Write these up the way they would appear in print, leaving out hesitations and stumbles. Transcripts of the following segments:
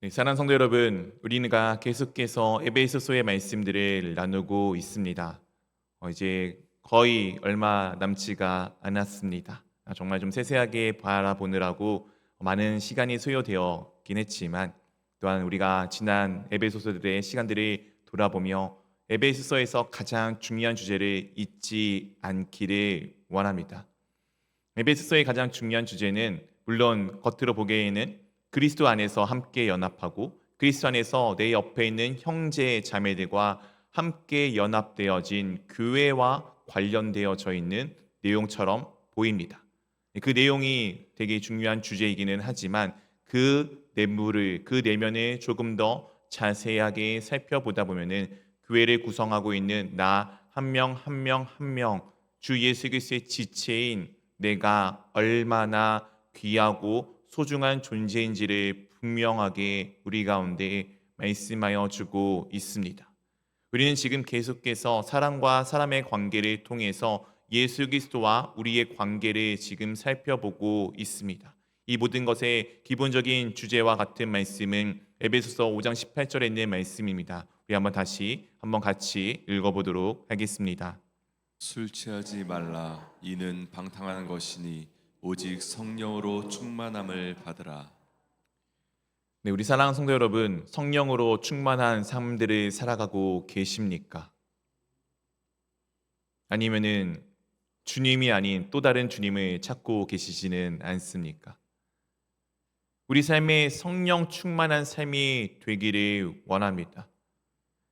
네, 사랑하는 성도 여러분, 우리가 계속해서 에베소서의 말씀들을 나누고 있습니다. 이제 거의 얼마 남지가 않았습니다. 정말 좀 세세하게 바라보느라고 많은 시간이 소요되었긴 했지만, 또한 우리가 지난 에베소서들의 시간들을 돌아보며 에베소서에서 가장 중요한 주제를 잊지 않기를 원합니다. 에베소서의 가장 중요한 주제는 물론 겉으로 보기에는 그리스도 안에서 함께 연합하고 그리스도 안에서 내 옆에 있는 형제 자매들과 함께 연합되어진 교회와 관련되어져 있는 내용처럼 보입니다. 그 내용이 되게 중요한 주제이기는 하지만 그 내면을 조금 더 자세하게 살펴보다 보면은 교회를 구성하고 있는 나 한 명 한 명 한 명 주 예수 그리스도의 지체인 내가 얼마나 귀하고 소중한 존재인지를 분명하게 우리 가운데 말씀하여 주고 있습니다. 우리는 지금 계속해서 사람과 사람의 관계를 통해서 예수 그리스도와 우리의 관계를 지금 살펴보고 있습니다. 이 모든 것의 기본적인 주제와 같은 말씀은 에베소서 5장 18절에 있는 말씀입니다. 우리 한번 같이 읽어보도록 하겠습니다. 술 취하지 말라. 이는 방탕한 것이니 오직 성령으로 충만함을 받으라. 네, 우리 사랑하는 성도 여러분, 성령으로 충만한 삶들을 살아가고 계십니까? 아니면은 주님이 아닌 또 다른 주님을 찾고 계시지는 않습니까? 우리 삶에 성령 충만한 삶이 되기를 원합니다.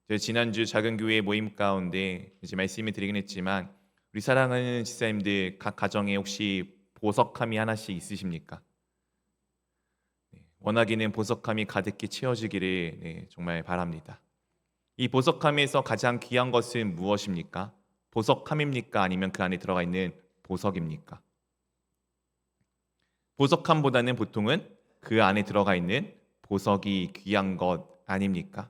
제가 지난주 작은 교회 모임 가운데 이제 말씀을 드리긴 했지만 우리 사랑하는 집사님들 각 가정에 혹시 보석함이 하나씩 있으십니까? 원하기는 보석함이 가득히 채워지기를 정말 바랍니다. 이 보석함에서 가장 귀한 것은 무엇입니까? 보석함입니까? 아니면 그 안에 들어가 있는 보석입니까? 보석함보다는 보통은 그 안에 들어가 있는 보석이 귀한 것 아닙니까?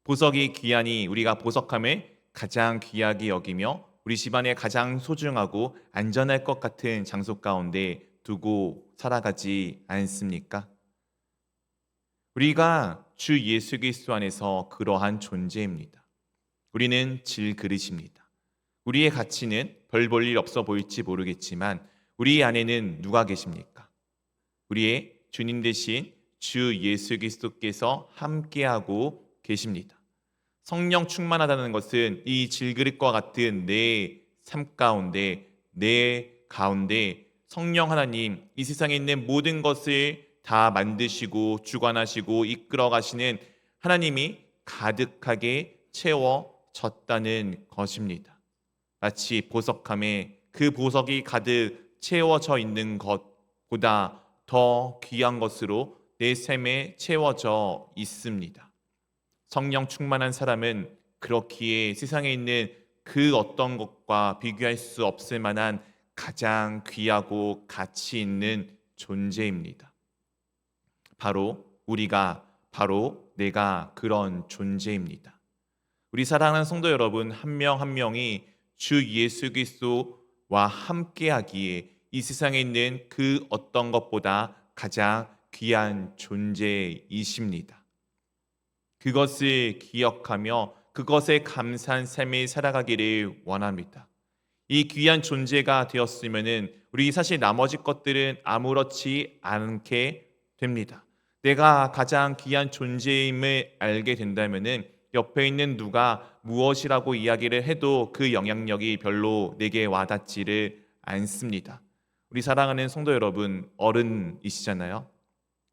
보석이 귀하니 우리가 보석함을 가장 귀하게 여기며 우리 집안에 가장 소중하고 안전할 것 같은 장소 가운데 두고 살아가지 않습니까? 우리가 주 예수 그리스도 안에서 그러한 존재입니다. 우리는 질그릇입니다. 우리의 가치는 별 볼 일 없어 보일지 모르겠지만 우리 안에는 누가 계십니까? 우리의 주님 되신 주 예수 그리스도께서 함께하고 계십니다. 성령 충만하다는 것은 이 질그릇과 같은 내 삶 가운데 내 가운데 성령 하나님 이 세상에 있는 모든 것을 다 만드시고 주관하시고 이끌어 가시는 하나님이 가득하게 채워졌다는 것입니다. 마치 보석함에 그 보석이 가득 채워져 있는 것보다 더 귀한 것으로 내 삶에 채워져 있습니다. 성령 충만한 사람은 그렇기에 세상에 있는 그 어떤 것과 비교할 수 없을 만한 가장 귀하고 가치 있는 존재입니다. 바로 내가 그런 존재입니다. 우리 사랑하는 성도 여러분 한 명 한 명이 주 예수 그리스도와 함께하기에 이 세상에 있는 그 어떤 것보다 가장 귀한 존재이십니다. 그것을 기억하며 그것에 감사한 삶을 살아가기를 원합니다. 이 귀한 존재가 되었으면은 우리 사실 나머지 것들은 아무렇지 않게 됩니다. 내가 가장 귀한 존재임을 알게 된다면은 옆에 있는 누가 무엇이라고 이야기를 해도 그 영향력이 별로 내게 와닿지를 않습니다. 우리 사랑하는 성도 여러분, 어른이시잖아요.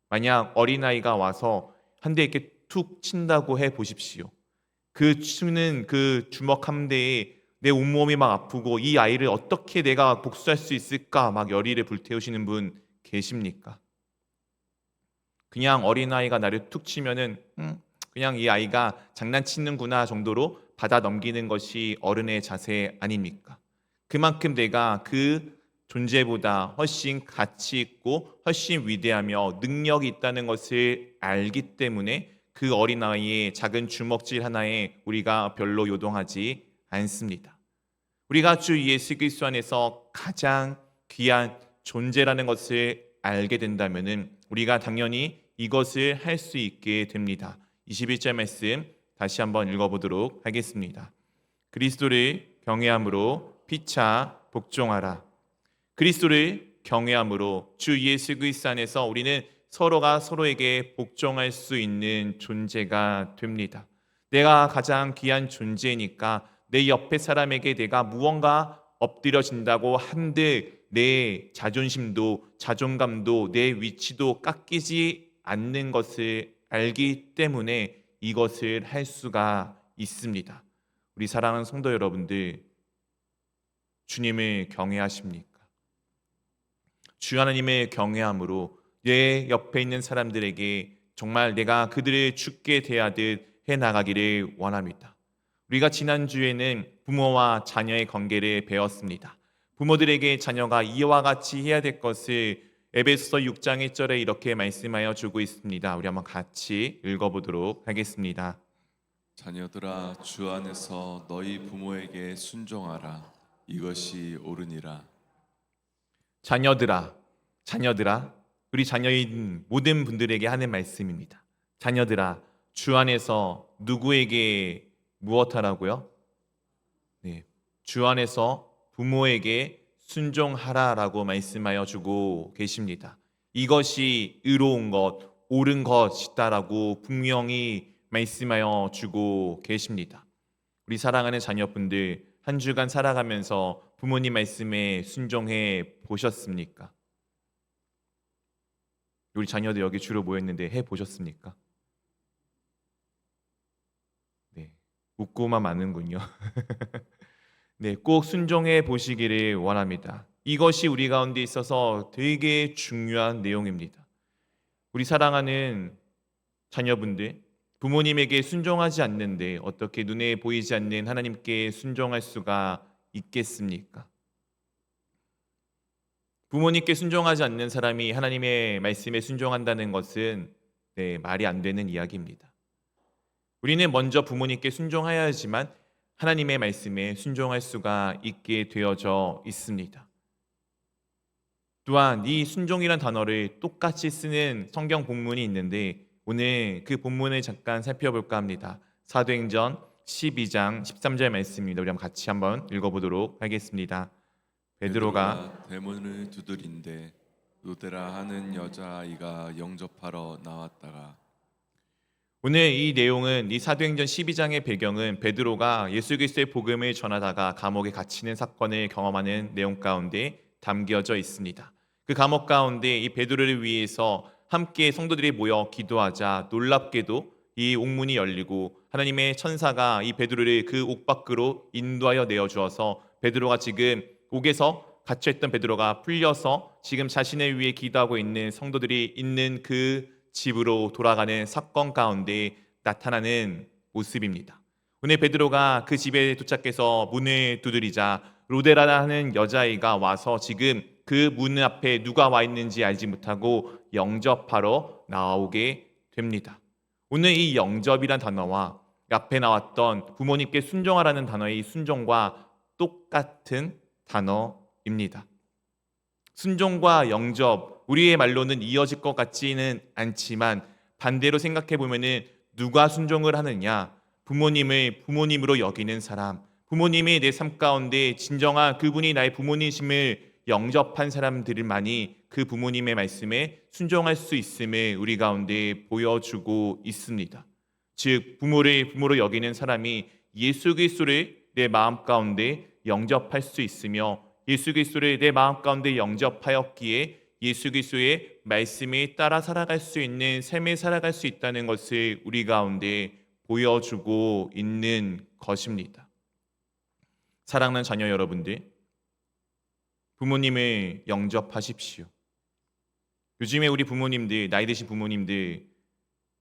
만약 어린아이가 와서 한 대 이렇게 툭 친다고 해 보십시오. 그 치는 그 주먹 한 대에 내 온몸이 막 아프고 이 아이를 어떻게 내가 복수할 수 있을까 막 열의를 불태우시는 분 계십니까? 그냥 어린아이가 나를 툭 치면은 그냥 이 아이가 장난치는구나 정도로 받아 넘기는 것이 어른의 자세 아닙니까? 그만큼 내가 그 존재보다 훨씬 가치 있고 훨씬 위대하며 능력이 있다는 것을 알기 때문에 그 어린아이의 작은 주먹질 하나에 우리가 별로 요동하지 않습니다. 우리가 주 예수 그리스도 안에서 가장 귀한 존재라는 것을 알게 된다면은 우리가 당연히 이것을 할 수 있게 됩니다. 21절 말씀 다시 한번 읽어보도록 하겠습니다. 그리스도를 경외함으로 피차 복종하라. 그리스도를 경외함으로 주 예수 그리스도 안에서 우리는 서로가 서로에게 복종할 수 있는 존재가 됩니다. 내가 가장 귀한 존재니까 내 옆에 사람에게 내가 무언가 엎드려진다고 한들 내 자존심도 자존감도 내 위치도 깎이지 않는 것을 알기 때문에 이것을 할 수가 있습니다. 우리 사랑하는 성도 여러분들, 주님을 경외하십니까? 주 하나님을 경외함으로 내 옆에 있는 사람들에게 정말 내가 그들을 주께 대하듯 해나가기를 원합니다. 우리가 지난주에는 부모와 자녀의 관계를 배웠습니다. 부모들에게 자녀가 이와 같이 해야 될 것을 에베소서 6장 1절에 이렇게 말씀하여 주고 있습니다. 우리 한번 같이 읽어보도록 하겠습니다. 자녀들아 주 안에서 너희 부모에게 순종하라. 이것이 옳으니라. 자녀들아, 우리 자녀인 모든 분들에게 하는 말씀입니다. 자녀들아, 주 안에서 누구에게 무엇하라고요? 네, 주 안에서 부모에게 순종하라라고 말씀하여 주고 계십니다. 이것이 의로운 것, 옳은 것이다라고 분명히 말씀하여 주고 계십니다. 우리 사랑하는 자녀분들, 한 주간 살아가면서 부모님 말씀에 순종해 보셨습니까? 우리 자녀들 여기 주로 모였는데 해 보셨습니까? 네, 웃고만 마는군요. 네, 꼭 순종해 보시기를 원합니다. 이것이 우리 가운데 있어서 되게 중요한 내용입니다. 우리 사랑하는 자녀분들, 부모님에게 순종하지 않는데 어떻게 눈에 보이지 않는 하나님께 순종할 수가 있겠습니까? 부모님께 순종하지 않는 사람이 하나님의 말씀에 순종한다는 것은 말이 안 되는 이야기입니다. 우리는 먼저 부모님께 순종해야 하지만 하나님의 말씀에 순종할 수가 있게 되어져 있습니다. 또한 이 순종이란 단어를 똑같이 쓰는 성경 본문이 있는데 오늘 그 본문을 잠깐 살펴볼까 합니다. 사도행전 12장 13절 말씀입니다. 우리 같이 한번 읽어보도록 하겠습니다. 베드로가 대문을 두드린데 루데라 하는 여자아이가 영접하러 나왔다가 오늘 이 내용은 이 사도행전 12장의 배경은 베드로가 예수 그리스도의 복음을 전하다가 감옥에 갇히는 사건을 경험하는 내용 가운데 담겨져 있습니다. 그 감옥 가운데 이 베드로를 위해서 함께 성도들이 모여 기도하자 놀랍게도 이 옥문이 열리고 하나님의 천사가 이 베드로를 그 옥 밖으로 인도하여 내어 주어서 베드로가 지금 옥에서 갇혀있던 베드로가 풀려서 지금 자신을 위해 기도하고 있는 성도들이 있는 그 집으로 돌아가는 사건 가운데 나타나는 모습입니다. 오늘 베드로가 그 집에 도착해서 문을 두드리자 로데라라는 여자아이가 와서 지금 그 문 앞에 누가 와 있는지 알지 못하고 영접하러 나오게 됩니다. 오늘 이 영접이란 단어와 앞에 나왔던 부모님께 순종하라는 단어의 순종과 똑같은 단어입니다. 순종과 영접, 우리의 말로는 이어질 것 같지는 않지만 반대로 생각해 보면은 누가 순종을 하느냐? 부모님을 부모님으로 여기는 사람, 부모님이 내 삶 가운데 진정한 그분이 나의 부모님이심을 영접한 사람들만이 그 부모님의 말씀에 순종할 수 있음을 우리 가운데 보여주고 있습니다. 즉 부모를 부모로 여기는 사람이 예수 그리스도를 내 마음 가운데 영접할 수 있으며 예수 그리스도를 내 마음 가운데 영접하였기에 예수 그리스도의 말씀에 따라 살아갈 수 있는 삶을 살아갈 수 있다는 것을 우리 가운데 보여주고 있는 것입니다. 사랑하는 자녀 여러분들, 부모님을 영접하십시오. 요즘에 우리 부모님들, 나이 드신 부모님들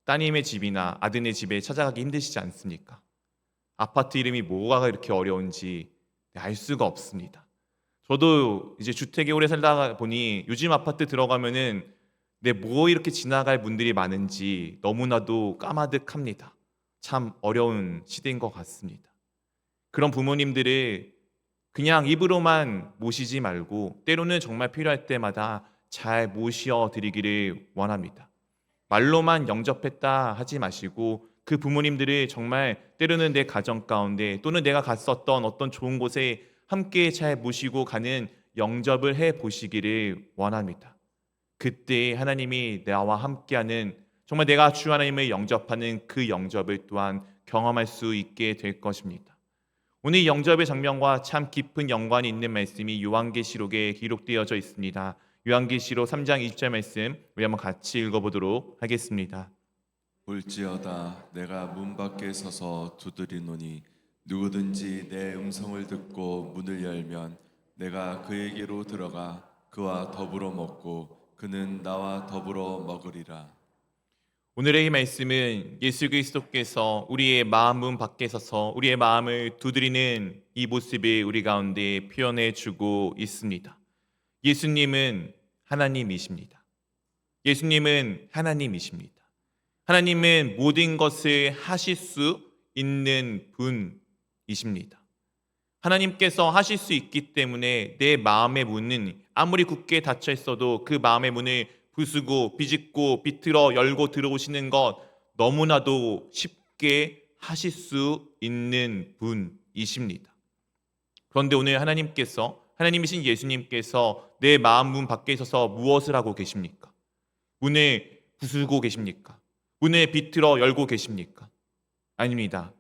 따님의 집이나 아드네 집에 찾아가기 힘드시지 않습니까? 아파트 이름이 뭐가 이렇게 어려운지 알 수가 없습니다. 저도 이제 주택에 오래 살다 보니 요즘 아파트 들어가면은 뭐 이렇게 지나갈 분들이 많은지 너무나도 까마득합니다. 참 어려운 시대인 것 같습니다. 그런 부모님들을 그냥 입으로만 모시지 말고 때로는 정말 필요할 때마다 잘 모셔드리기를 원합니다. 말로만 영접했다 하지 마시고 그 부모님들을 정말 때로는 내 가정 가운데 또는 내가 갔었던 어떤 좋은 곳에 함께 잘 모시고 가는 영접을 해 보시기를 원합니다. 그때 하나님이 나와 함께하는 정말 내가 주 하나님을 영접하는 그 영접을 또한 경험할 수 있게 될 것입니다. 오늘 이 영접의 장면과 참 깊은 연관이 있는 말씀이 요한계시록에 기록되어져 있습니다. 요한계시록 3장 20절 말씀 우리 한번 같이 읽어보도록 하겠습니다. 볼지어다 내가 문 밖에 서서 두드리노니 누구든지 내 음성을 듣고 문을 열면 내가 그에게로 들어가 그와 더불어 먹고 그는 나와 더불어 먹으리라. 오늘의 이 말씀은 예수 그리스도께서 우리의 마음 문 밖에 서서 우리의 마음을 두드리는 이 모습을 우리 가운데 표현해 주고 있습니다. 예수님은 하나님이십니다. 예수님은 하나님이십니다. 하나님은 모든 것을 하실 수 있는 분이십니다. 하나님께서 하실 수 있기 때문에 내 마음의 문은 아무리 굳게 닫혀 있어도 그 마음의 문을 부수고 비집고 비틀어 열고 들어오시는 것 너무나도 쉽게 하실 수 있는 분이십니다. 그런데 오늘 하나님이신 예수님께서 내 마음 문 밖에 서서 무엇을 하고 계십니까? 문을 부수고 계십니까? 문을 비틀어 열고 계십니까? 아닙니다.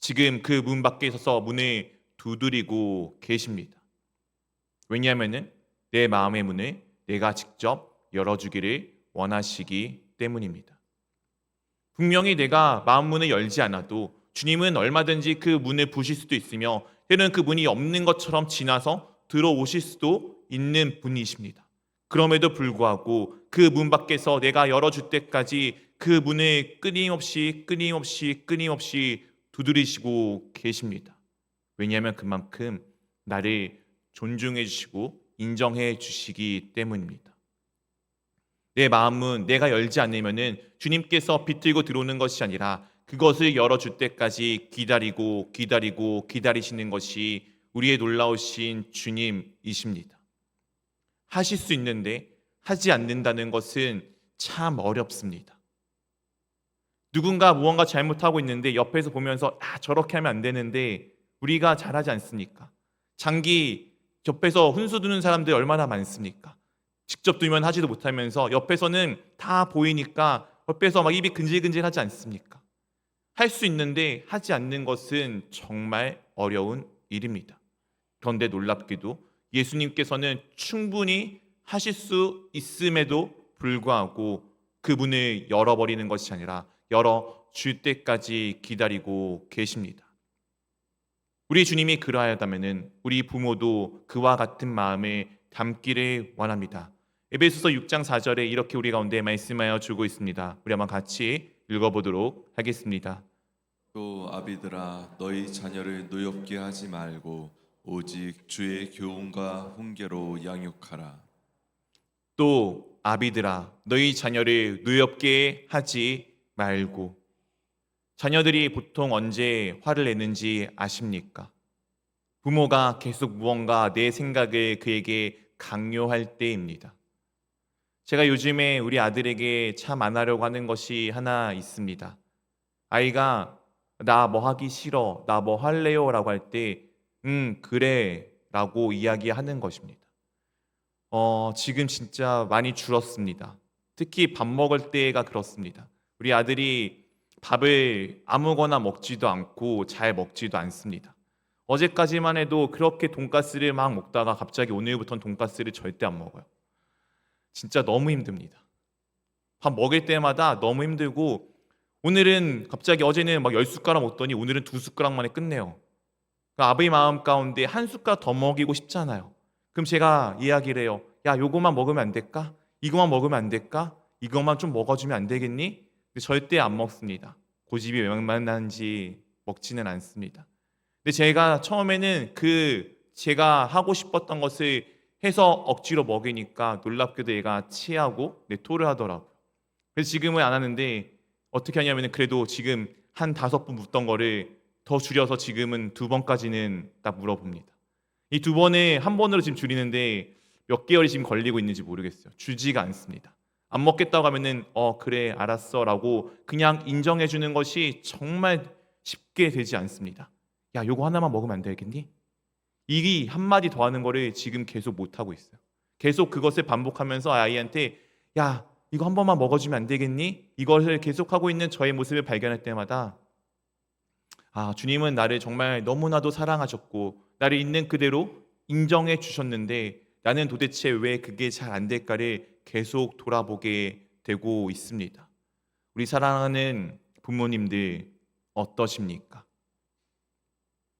지금 그 문 밖에 서서 문을 두드리고 계십니다. 왜냐하면 내 마음의 문을 내가 직접 열어주기를 원하시기 때문입니다. 분명히 내가 마음 문을 열지 않아도 주님은 얼마든지 그 문을 부실 수도 있으며 때로는 그 문이 없는 것처럼 지나서 들어오실 수도 있는 분이십니다. 그럼에도 불구하고 그 문 밖에서 내가 열어줄 때까지 그 문을 끊임없이 두드리시고 계십니다. 왜냐하면 그만큼 나를 존중해 주시고 인정해 주시기 때문입니다. 내 마음은 내가 열지 않으면 주님께서 비틀고 들어오는 것이 아니라 그것을 열어줄 때까지 기다리시는 것이 우리의 놀라우신 주님이십니다. 하실 수 있는데 하지 않는다는 것은 참 어렵습니다. 누군가 무언가 잘못하고 있는데 옆에서 보면서 저렇게 하면 안 되는데 우리가 잘하지 않습니까? 장기 옆에서 훈수 두는 사람들 얼마나 많습니까? 직접 두면 하지도 못하면서 옆에서는 다 보이니까 옆에서 막 입이 근질근질하지 않습니까? 할 수 있는데 하지 않는 것은 정말 어려운 일입니다. 그런데 놀랍게도 예수님께서는 충분히 하실 수 있음에도 불구하고 그 문을 열어버리는 것이 아니라 열어줄 때까지 기다리고 계십니다. 우리 주님이 그러하였다면 우리 부모도 그와 같은 마음을 담기를 원합니다. 에베소서 6장 4절에 이렇게 우리 가운데 말씀하여 주고 있습니다. 우리 한번 같이 읽어보도록 하겠습니다. 또 아비들아 너희 자녀를 노엽게 하지 말고 오직 주의 교훈과 훈계로 양육하라. 또 아비들아 너희 자녀를 노엽게 하지 말고. 자녀들이 보통 언제 화를 내는지 아십니까? 부모가 계속 무언가 내 생각을 그에게 강요할 때입니다. 제가 요즘에 우리 아들에게 참 안 하려고 하는 것이 하나 있습니다. 아이가 나 뭐 하기 싫어, 나 뭐 할래요 라고 할 때 그래 라고 이야기하는 것입니다. 지금 진짜 많이 줄었습니다. 특히 밥 먹을 때가 그렇습니다. 우리 아들이 밥을 아무거나 먹지도 않고 잘 먹지도 않습니다. 어제까지만 해도 그렇게 돈가스를 막 먹다가 갑자기 오늘부터는 돈가스를 절대 안 먹어요. 진짜 너무 힘듭니다. 밥 먹을 때마다 너무 힘들고 오늘은 갑자기 어제는 막 10숟가락 먹더니 오늘은 2숟가락 만에 끝내요. 그러니까 아버지 마음 가운데 한 숟가락 더 먹이고 싶잖아요. 그럼 제가 이야기를 해요. 야, 요거만 먹으면 안 될까? 이거만 먹으면 안 될까? 이것만 좀 먹어주면 안 되겠니? 근데 절대 안 먹습니다. 고집이 웬만한지 먹지는 않습니다. 근데 제가 처음에는 제가 하고 싶었던 것을 해서 억지로 먹이니까 놀랍게도 얘가 치하고 토를 하더라고요. 그래서 지금은 안 하는데 어떻게 하냐면 그래도 지금 한 5번 묻던 거를 더 줄여서 지금은 2번까지는 딱 물어봅니다. 이 2번에 한 번으로 지금 줄이는데 몇 개월이 지금 걸리고 있는지 모르겠어요. 줄지가 않습니다. 안 먹겠다고 하면은 그래 알았어라고 그냥 인정해 주는 것이 정말 쉽게 되지 않습니다. 야, 요거 하나만 먹으면 안 되겠니? 이 한마디 더 하는 거를 지금 계속 못 하고 있어요. 계속 그것을 반복하면서 아이한테 야, 이거 한 번만 먹어주면 안 되겠니? 이것을 계속하고 있는 저의 모습을 발견할 때마다 주님은 나를 정말 너무나도 사랑하셨고 나를 있는 그대로 인정해 주셨는데 나는 도대체 왜 그게 잘 안 될까를 계속 돌아보게 되고 있습니다. 우리 사랑하는 부모님들 어떠십니까?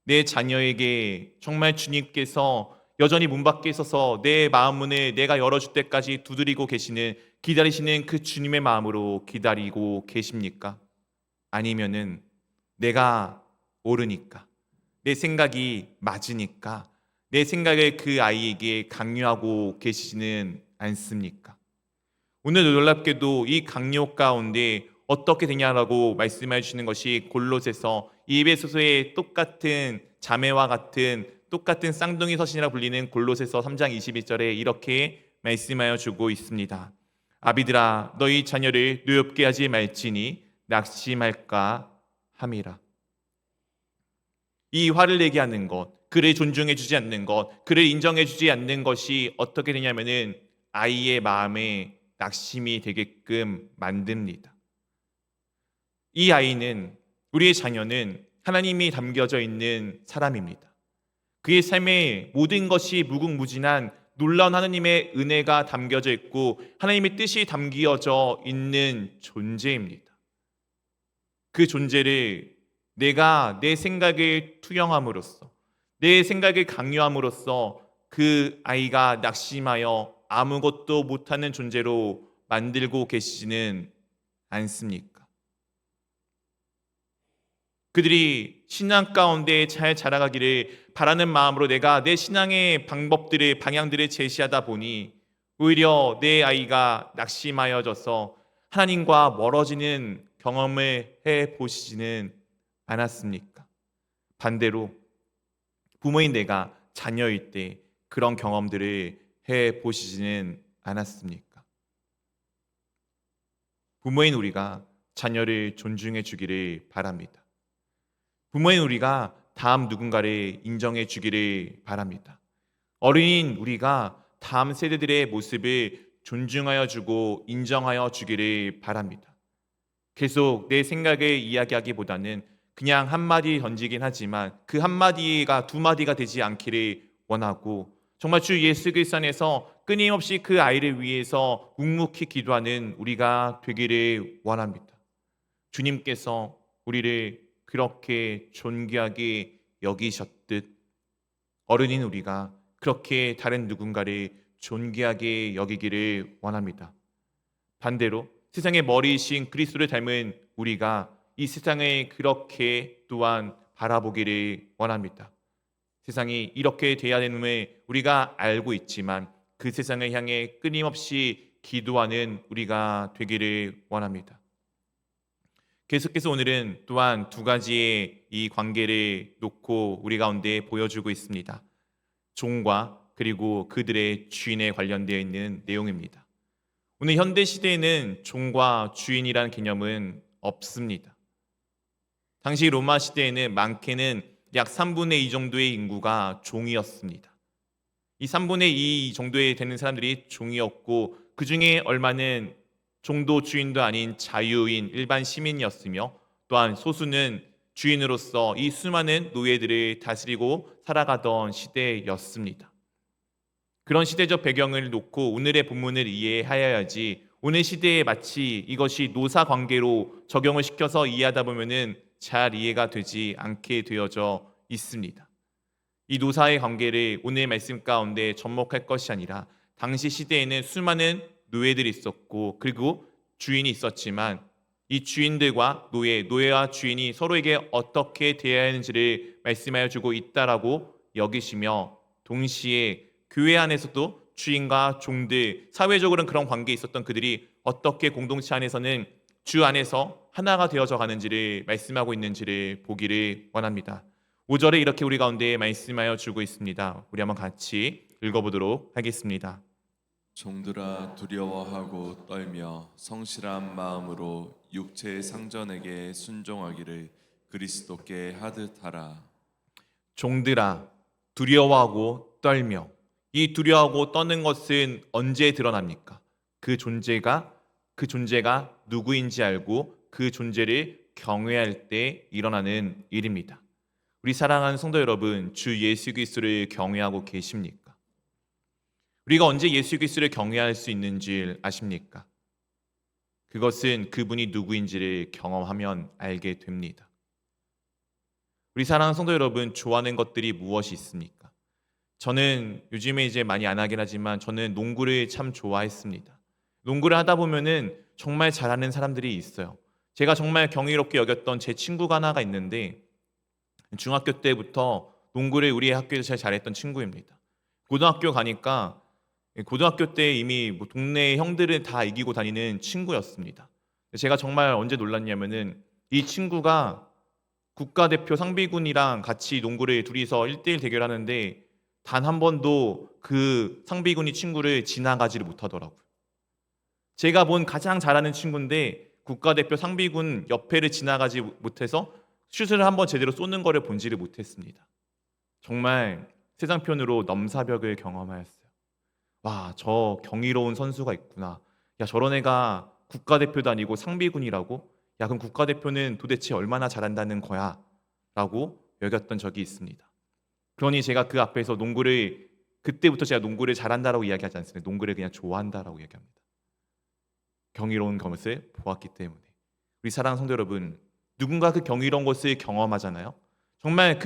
내 자녀에게 정말 주님께서 여전히 문 밖에 있어서 내 마음 문을 내가 열어줄 때까지 두드리고 계시는 기다리시는 그 주님의 마음으로 기다리고 계십니까? 아니면은 내가 옳으니까 내 생각이 맞으니까 내 생각을 그 아이에게 강요하고 계시지는 않습니까? 오늘 놀랍게도 이 강요 가운데 어떻게 되냐라고 말씀해 주시는 것이 골로새서 에베소서의 똑같은 자매와 같은 똑같은 쌍둥이 서신이라 불리는 골로새서 3장 22절에 이렇게 말씀하여 주고 있습니다. 아비들아 너희 자녀를 노엽게 하지 말지니 낙심할까 함이라. 이 화를 내게 하는 것, 그를 존중해 주지 않는 것, 그를 인정해 주지 않는 것이 어떻게 되냐면은 아이의 마음에 낙심이 되게끔 만듭니다. 이 아이는 우리의 자녀는 하나님이 담겨져 있는 사람입니다. 그의 삶에 모든 것이 무궁무진한 놀라운 하나님의 은혜가 담겨져 있고 하나님의 뜻이 담겨져 있는 존재입니다. 그 존재를 내가 내 생각을 투영함으로써 내 생각을 강요함으로써 그 아이가 낙심하여 아무것도 못하는 존재로 만들고 계시지는 않습니까? 그들이 신앙 가운데 잘 자라가기를 바라는 마음으로 내가 내 신앙의 방법들을 방향들을 제시하다 보니 오히려 내 아이가 낙심하여져서 하나님과 멀어지는 경험을 해보시지는 않았습니까? 반대로 부모인 내가 자녀일 때 그런 경험들을 해보시지는 않았습니까? 부모인 우리가 자녀를 존중해 주기를 바랍니다. 부모인 우리가 다음 누군가를 인정해 주기를 바랍니다. 어린인 우리가 다음 세대들의 모습을 존중하여 주고 인정하여 주기를 바랍니다. 계속 내 생각을 이야기하기보다는 그냥 한마디 던지긴 하지만 그 한마디가 두 마디가 되지 않기를 원하고 정말 주 예수 그리스도 안에서 끊임없이 그 아이를 위해서 묵묵히 기도하는 우리가 되기를 원합니다. 주님께서 우리를 그렇게 존귀하게 여기셨듯 어른인 우리가 그렇게 다른 누군가를 존귀하게 여기기를 원합니다. 반대로 세상의 머리이신 그리스도를 닮은 우리가 이 세상을 그렇게 또한 바라보기를 원합니다. 세상이 이렇게 돼야 되는을 우리가 알고 있지만 그 세상을 향해 끊임없이 기도하는 우리가 되기를 원합니다. 계속해서 오늘은 또한 두 가지의 이 관계를 놓고 우리 가운데 보여주고 있습니다. 종과 그리고 그들의 주인에 관련되어 있는 내용입니다. 오늘 현대 시대에는 종과 주인이라는 개념은 없습니다. 당시 로마 시대에는 많게는 약 3분의 2 정도의 인구가 종이었습니다. 이 3분의 2 정도에 되는 사람들이 종이었고 그 중에 얼마는 종도 주인도 아닌 자유인 일반 시민이었으며 또한 소수는 주인으로서 이 수많은 노예들을 다스리고 살아가던 시대였습니다. 그런 시대적 배경을 놓고 오늘의 본문을 이해하여야지 오늘 시대에 마치 이것이 노사 관계로 적용을 시켜서 이해하다 보면은 잘 이해가 되지 않게 되어져 있습니다. 이 노사의 관계를 오늘 말씀 가운데 접목할 것이 아니라 당시 시대에는 수많은 노예들이 있었고 그리고 주인이 있었지만 이 주인들과 노예와 주인이 서로에게 어떻게 대해야 하는지를 말씀하여 주고 있다라고 여기시며 동시에 교회 안에서도 주인과 종들 사회적으로는 그런 관계에 있었던 그들이 어떻게 공동체 안에서는 주 안에서 하나가 되어져 가는지를 말씀하고 있는지를 보기를 원합니다. 5절에 이렇게 우리 가운데 말씀하여 주고 있습니다. 우리 한번 같이 읽어보도록 하겠습니다. 종들아 두려워하고 떨며 성실한 마음으로 육체의 상전에게 순종하기를 그리스도께 하듯 하라. 종들아 두려워하고 떨며, 이 두려워하고 떠는 것은 언제 드러납니까? 그 존재가 누구인지 알고 그 존재를 경외할 때 일어나는 일입니다. 우리 사랑하는 성도 여러분, 주 예수 그리스도를 경외하고 계십니까? 우리가 언제 예수 그리스도를 경외할 수 있는지 아십니까? 그것은 그분이 누구인지를 경험하면 알게 됩니다. 우리 사랑하는 성도 여러분, 좋아하는 것들이 무엇이 있습니까? 저는 요즘에 이제 많이 안 하긴 하지만 저는 농구를 참 좋아했습니다. 농구를 하다 보면은 정말 잘하는 사람들이 있어요. 제가 정말 경이롭게 여겼던 제 친구가 하나가 있는데 중학교 때부터 농구를 우리 학교에서 제일 잘했던 친구입니다. 고등학교 가니까 고등학교 때 이미 뭐 동네 형들을 다 이기고 다니는 친구였습니다. 제가 정말 언제 놀랐냐면은 이 친구가 국가대표 상비군이랑 같이 농구를 둘이서 1대1 대결하는데 단 한 번도 그 상비군이 친구를 지나가지를 못하더라고요. 제가 본 가장 잘하는 친구인데 국가대표 상비군 옆에를 지나가지 못해서 슛을 한번 제대로 쏘는 거를 본지를 못했습니다. 정말 세상편으로 넘사벽을 경험하였어요. 와, 저 경이로운 선수가 있구나. 야, 저런 애가 국가대표도 아니고 상비군이라고? 야, 그럼 국가대표는 도대체 얼마나 잘한다는 거야? 라고 여겼던 적이 있습니다. 그러니 제가 그 앞에서 그때부터 제가 농구를 잘한다라고 이야기하지 않습니다. 농구를 그냥 좋아한다라고 이야기합니다. 경이로운 것을 보았기 때문에. 우리 사랑하는 성도 여러분, 누군가 그 경이로운 것을 경험하잖아요. 정말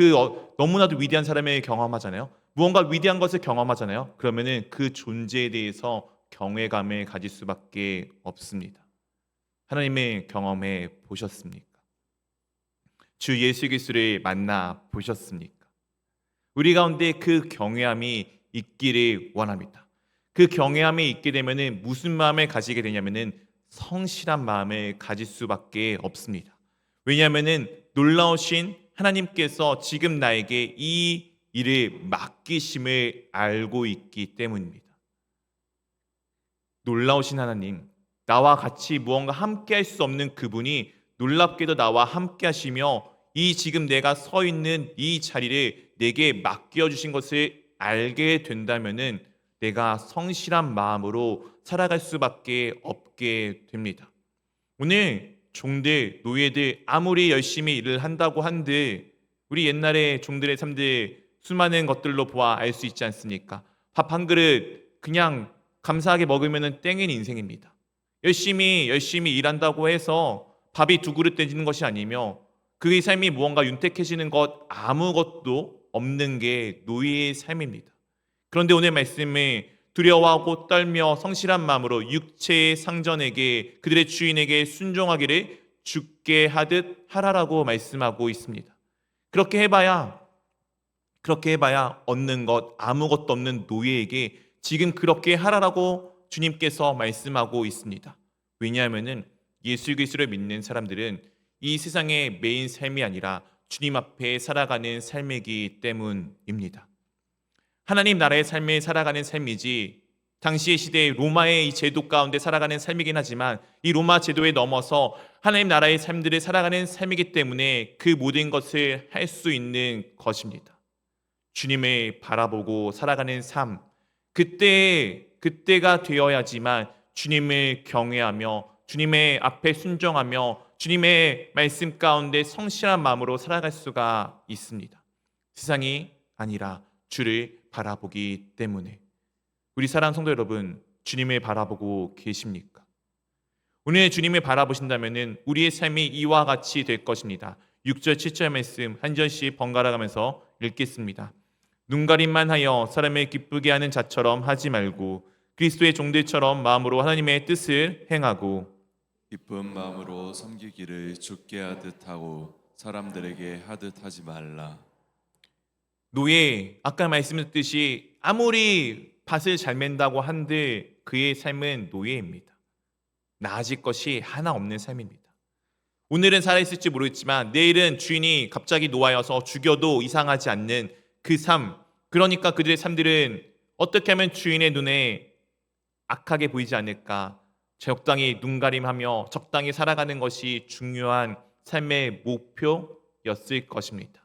너무나도 위대한 사람을 경험하잖아요. 무언가 위대한 것을 경험하잖아요. 그러면은 그 존재에 대해서 경외감을 가질 수밖에 없습니다. 하나님의 경험해 보셨습니까? 주 예수 그리스도를 만나 보셨습니까? 우리 가운데 그 경외함이 있기를 원합니다. 그 경외함이 있게 되면은 무슨 마음을 가지게 되냐면은 성실한 마음을 가질 수밖에 없습니다. 왜냐하면은 놀라우신 하나님께서 지금 나에게 이 일을 맡기심을 알고 있기 때문입니다. 놀라우신 하나님, 나와 같이 무언가 함께 할 수 없는 그분이 놀랍게도 나와 함께 하시며 이 지금 내가 서 있는 이 자리를 내게 맡겨주신 것을 알게 된다면은 내가 성실한 마음으로 살아갈 수밖에 없게 됩니다. 오늘 종들, 노예들 아무리 열심히 일을 한다고 한들 우리 옛날에 종들의 삶들 수많은 것들로 보아 알 수 있지 않습니까? 밥 한 그릇 그냥 감사하게 먹으면 땡인 인생입니다. 열심히 일한다고 해서 밥이 두 그릇 되지는 것이 아니며 그의 삶이 무언가 윤택해지는 것 아무것도 없는 게 노예의 삶입니다. 그런데 오늘 말씀에 두려워하고 떨며 성실한 마음으로 육체의 상전에게 그들의 주인에게 순종하기를 주께 하듯 하라라고 말씀하고 있습니다. 그렇게 해봐야 얻는 것 아무것도 없는 노예에게 지금 그렇게 하라라고 주님께서 말씀하고 있습니다. 왜냐하면은 예수 그리스도를 믿는 사람들은 이 세상의 메인 삶이 아니라 주님 앞에 살아가는 삶이기 때문입니다. 하나님 나라의 삶에 살아가는 삶이지 당시의 시대의 로마의 이 제도 가운데 살아가는 삶이긴 하지만 이 로마 제도에 넘어서 하나님 나라의 삶들을 살아가는 삶이기 때문에 그 모든 것을 할 수 있는 것입니다. 주님을 바라보고 살아가는 삶, 그때가 되어야지만 주님을 경외하며 주님의 앞에 순종하며 주님의 말씀 가운데 성실한 마음으로 살아갈 수가 있습니다. 세상이 아니라 주를 바라보기 때문에. 우리 사랑하는 성도 여러분, 주님을 바라보고 계십니까? 오늘 주님을 바라보신다면 우리의 삶이 이와 같이 될 것입니다. 6절 7절 말씀 한 절씩 번갈아 가면서 읽겠습니다. 눈가림만 하여 사람을 기쁘게 하는 자처럼 하지 말고 그리스도의 종들처럼 마음으로 하나님의 뜻을 행하고 기쁜 마음으로 섬기기를 주께 하듯 하고 사람들에게 하듯 하지 말라. 노예, 아까 말씀드렸듯이 아무리 밭을 잘 맨다고 한들 그의 삶은 노예입니다. 나아질 것이 하나 없는 삶입니다. 오늘은 살아있을지 모르겠지만 내일은 주인이 갑자기 노하여서 죽여도 이상하지 않는 그 삶, 그러니까 그들의 삶들은 어떻게 하면 주인의 눈에 악하게 보이지 않을까? 적당히 눈가림하며 적당히 살아가는 것이 중요한 삶의 목표였을 것입니다.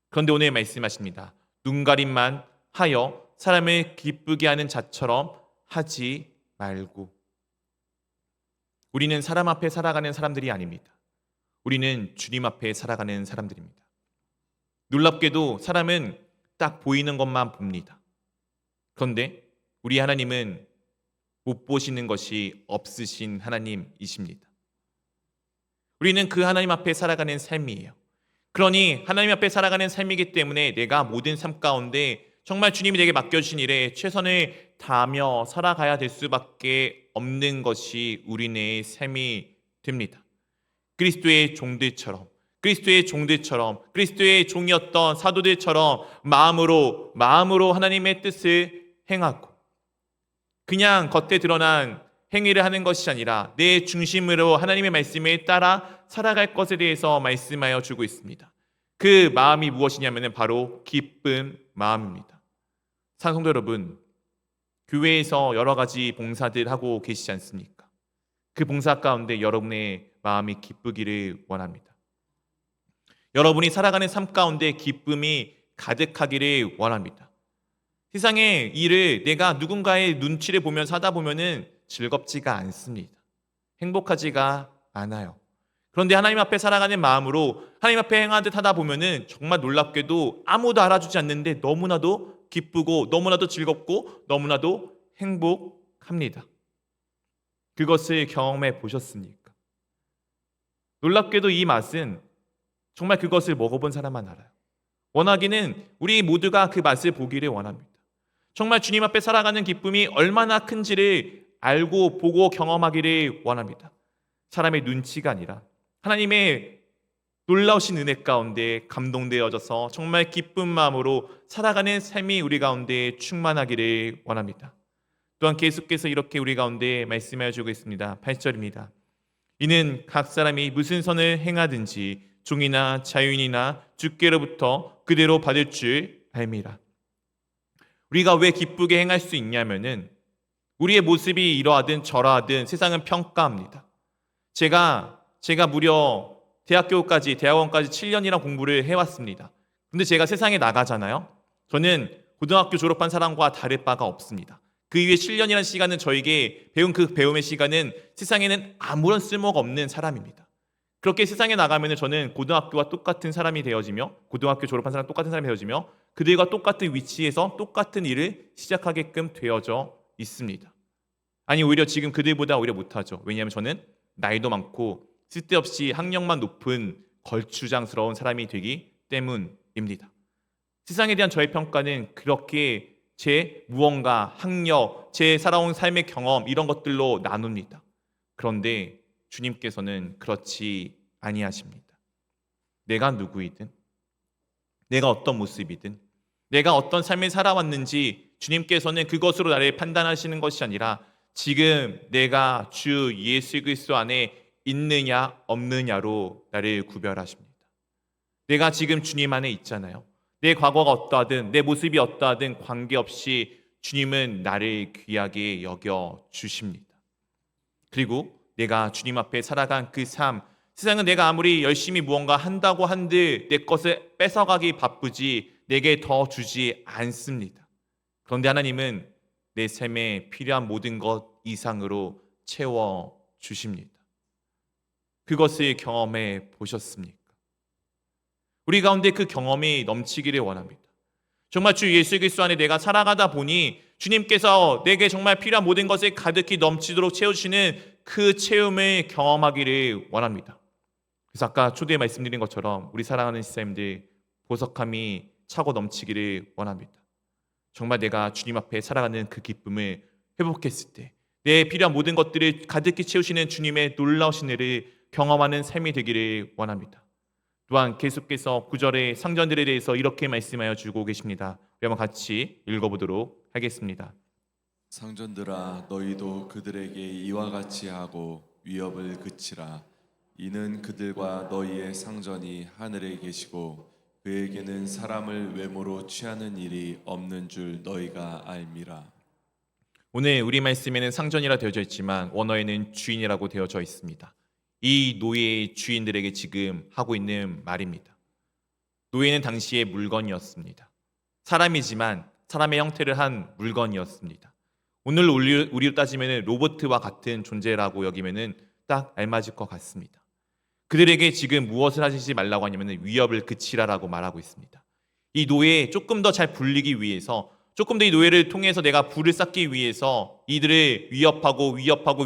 그런데 오늘 말씀하십니다. 눈가림만 하여 사람을 기쁘게 하는 자처럼 하지 말고. 우리는 사람 앞에 살아가는 사람들이 아닙니다. 우리는 주님 앞에 살아가는 사람들입니다. 놀랍게도 사람은 딱 보이는 것만 봅니다. 그런데 우리 하나님은 못 보시는 것이 없으신 하나님이십니다. 우리는 그 하나님 앞에 살아가는 삶이에요. 그러니 하나님 앞에 살아가는 삶이기 때문에 내가 모든 삶 가운데 정말 주님이 내게 맡겨주신 일에 최선을 다하며 살아가야 될 수밖에 없는 것이 우리네 삶이 됩니다. 그리스도의 종이었던 사도들처럼 마음으로 하나님의 뜻을 행하고 그냥 겉에 드러난 행위를 하는 것이 아니라 내 중심으로 하나님의 말씀에 따라 살아갈 것에 대해서 말씀하여 주고 있습니다. 그 마음이 무엇이냐면 바로 기쁜 마음입니다. 사랑하는 성도 여러분, 교회에서 여러 가지 봉사들 하고 계시지 않습니까? 그 봉사 가운데 여러분의 마음이 기쁘기를 원합니다. 여러분이 살아가는 삶 가운데 기쁨이 가득하기를 원합니다. 세상의 일을 내가 누군가의 눈치를 보면서 하다 보면은 즐겁지가 않습니다. 행복하지가 않아요. 그런데 하나님 앞에 살아가는 마음으로 하나님 앞에 행하듯 하다 보면은 정말 놀랍게도 아무도 알아주지 않는데 너무나도 기쁘고 너무나도 즐겁고 너무나도 행복합니다. 그것을 경험해 보셨습니까? 놀랍게도 이 맛은 정말 그것을 먹어본 사람만 알아요. 원하기는 우리 모두가 그 맛을 보기를 원합니다. 정말 주님 앞에 살아가는 기쁨이 얼마나 큰지를 알고 보고 경험하기를 원합니다. 사람의 눈치가 아니라 하나님의 놀라우신 은혜 가운데 감동되어져서 정말 기쁜 마음으로 살아가는 삶이 우리 가운데 충만하기를 원합니다. 또한 계속해서 이렇게 우리 가운데 말씀해 주고 있습니다. 8절입니다. 이는 각 사람이 무슨 선을 행하든지 종이나 자유인이나 주께로부터 그대로 받을 줄 알미라. 우리가 왜 기쁘게 행할 수 있냐면은 우리의 모습이 이러하든 저러하든 세상은 평가합니다. 제가 무려 대학원까지 7년이나 공부를 해왔습니다. 근데 제가 세상에 나가잖아요. 저는 고등학교 졸업한 사람과 다를 바가 없습니다. 그 이후에 7년이라는 시간은 저에게 배운 그 배움의 시간은 세상에는 아무런 쓸모가 없는 사람입니다. 그렇게 세상에 나가면 저는 고등학교와 똑같은 사람이 되어지며 고등학교 졸업한 사람 똑같은 사람이 되어지며 그들과 똑같은 위치에서 똑같은 일을 시작하게끔 되어져 있습니다. 아니 오히려 지금 그들보다 오히려 못하죠. 왜냐하면 저는 나이도 많고 쓸데없이 학력만 높은 걸추장스러운 사람이 되기 때문입니다. 세상에 대한 저의 평가는 그렇게 제 무언가, 학력, 제 살아온 삶의 경험 이런 것들로 나눕니다. 그런데 주님께서는 그렇지 아니하십니다. 내가 누구이든 내가 어떤 모습이든 내가 어떤 삶을 살아왔는지 주님께서는 그것으로 나를 판단하시는 것이 아니라 지금 내가 주 예수 그리스도 안에 있느냐 없느냐로 나를 구별하십니다. 내가 지금 주님 안에 있잖아요. 내 과거가 어떠하든 내 모습이 어떠하든 관계없이 주님은 나를 귀하게 여겨 주십니다. 그리고 내가 주님 앞에 살아간 그 삶, 세상은 내가 아무리 열심히 무언가 한다고 한들 내 것을 뺏어가기 바쁘지 내게 더 주지 않습니다. 그런데 하나님은 내 삶에 필요한 모든 것 이상으로 채워 주십니다. 그것을 경험해 보셨습니까? 우리 가운데 그 경험이 넘치기를 원합니다. 정말 주 예수 그리스도 안에 내가 살아가다 보니 주님께서 내게 정말 필요한 모든 것을 가득히 넘치도록 채우시는 그 체험을 경험하기를 원합니다. 그래서 아까 초대에 말씀드린 것처럼 우리 사랑하는 시사님들 보석함이 차고 넘치기를 원합니다. 정말 내가 주님 앞에 살아가는 그 기쁨을 회복했을 때 내 필요한 모든 것들을 가득히 채우시는 주님의 놀라우신 은혜를 경험하는 삶이 되기를 원합니다. 또한 계속해서 9절의 상전들에 대해서 이렇게 말씀하여 주고 계십니다. 우리 한번 같이 읽어보도록 하겠습니다. 상전들아 너희도 그들에게 이와 같이 하고 위협을 그치라. 이는 그들과 너희의 상전이 하늘에 계시고 그에게는 사람을 외모로 취하는 일이 없는 줄 너희가 알미라. 오늘 우리 말씀에는 상전이라 되어져 있지만 원어에는 주인이라고 되어져 있습니다. 이 노예의 주인들에게 지금 하고 있는 말입니다. 노예는 당시의 물건이었습니다. 사람이지만 사람의 형태를 한 물건이었습니다. 오늘 우리로 따지면 로봇과 같은 존재라고 여기면 딱 알맞을 것 같습니다. 그들에게 지금 무엇을 하시지 말라고 하냐면 위협을 그치라라고 말하고 있습니다. 이 노예 조금 더 잘 불리기 위해서, 조금 더 이 노예를 통해서 내가 부를 쌓기 위해서 이들을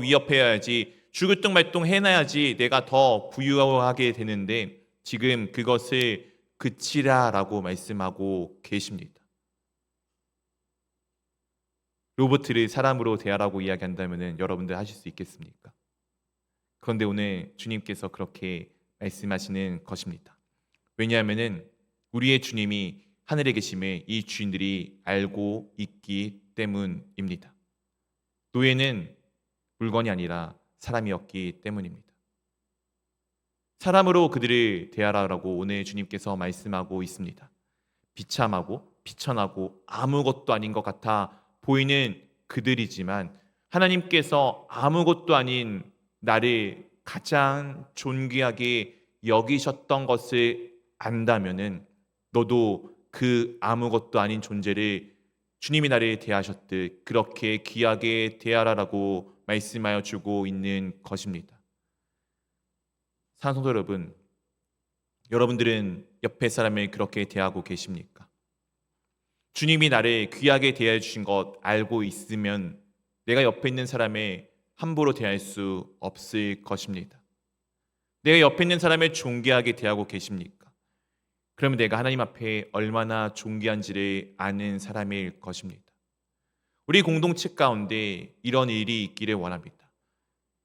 위협해야지, 죽을 둥 말 둥 해놔야지 내가 더 부유하게 되는데 지금 그것을 그치라라고 말씀하고 계십니다. 로봇을 사람으로 대하라고 이야기한다면 여러분들 하실 수 있겠습니까? 그런데 오늘 주님께서 그렇게 말씀하시는 것입니다. 왜냐하면 우리의 주님이 하늘에 계심을 이 주인들이 알고 있기 때문입니다. 노예는 물건이 아니라 사람이었기 때문입니다. 사람으로 그들을 대하라라고 오늘 주님께서 말씀하고 있습니다. 비참하고 비천하고 아무것도 아닌 것 같아 보이는 그들이지만 하나님께서 아무것도 아닌 나를 가장 존귀하게 여기셨던 것을 안다면은 너도 그 아무것도 아닌 존재를 주님이 나를 대하셨듯 그렇게 귀하게 대하라라고 말씀하여 주고 있는 것입니다. 사랑하는 성도 여러분, 여러분들은 옆에 사람을 그렇게 대하고 계십니까? 주님이 나를 귀하게 대해 주신 것 알고 있으면 내가 옆에 있는 사람을 함부로 대할 수 없을 것입니다. 내가 옆에 있는 사람을 존귀하게 대하고 계십니까? 그러면 내가 하나님 앞에 얼마나 존귀한지를 아는 사람일 것입니다. 우리 공동체 가운데 이런 일이 있기를 원합니다.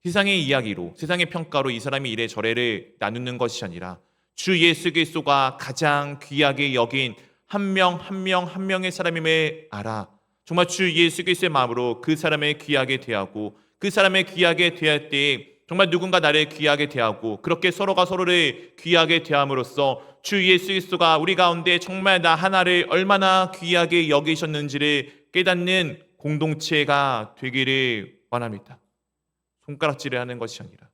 세상의 이야기로, 세상의 평가로 이 사람이 이래저래를 나누는 것이 아니라 주 예수 그리스도가 가장 귀하게 여긴 한 명 한 명의 사람임을 알아. 정말 주 예수 그리스도의 마음으로 그 사람을 귀하게 대하고 그 사람을 귀하게 대할 때에 정말 누군가 나를 귀하게 대하고 그렇게 서로가 서로를 귀하게 대함으로써 주 예수 그리스도가 우리 가운데 정말 나 하나를 얼마나 귀하게 여기셨는지를 깨닫는 공동체가 되기를 원합니다. 손가락질을 하는 것이 아니라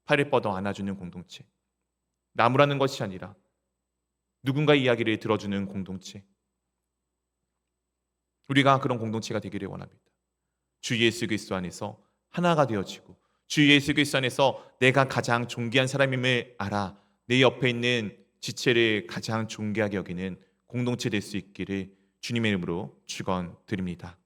팔을 뻗어 안아주는 공동체, 나무라는 것이 아니라 누군가의 이야기를 들어주는 공동체, 우리가 그런 공동체가 되기를 원합니다. 주 예수 그리스도 안에서 하나가 되어지고 주 예수 그리스도 안에서 내가 가장 존귀한 사람임을 알아 내 옆에 있는 지체를 가장 존귀하게 여기는 공동체 될 수 있기를 주님의 이름으로 축원드립니다.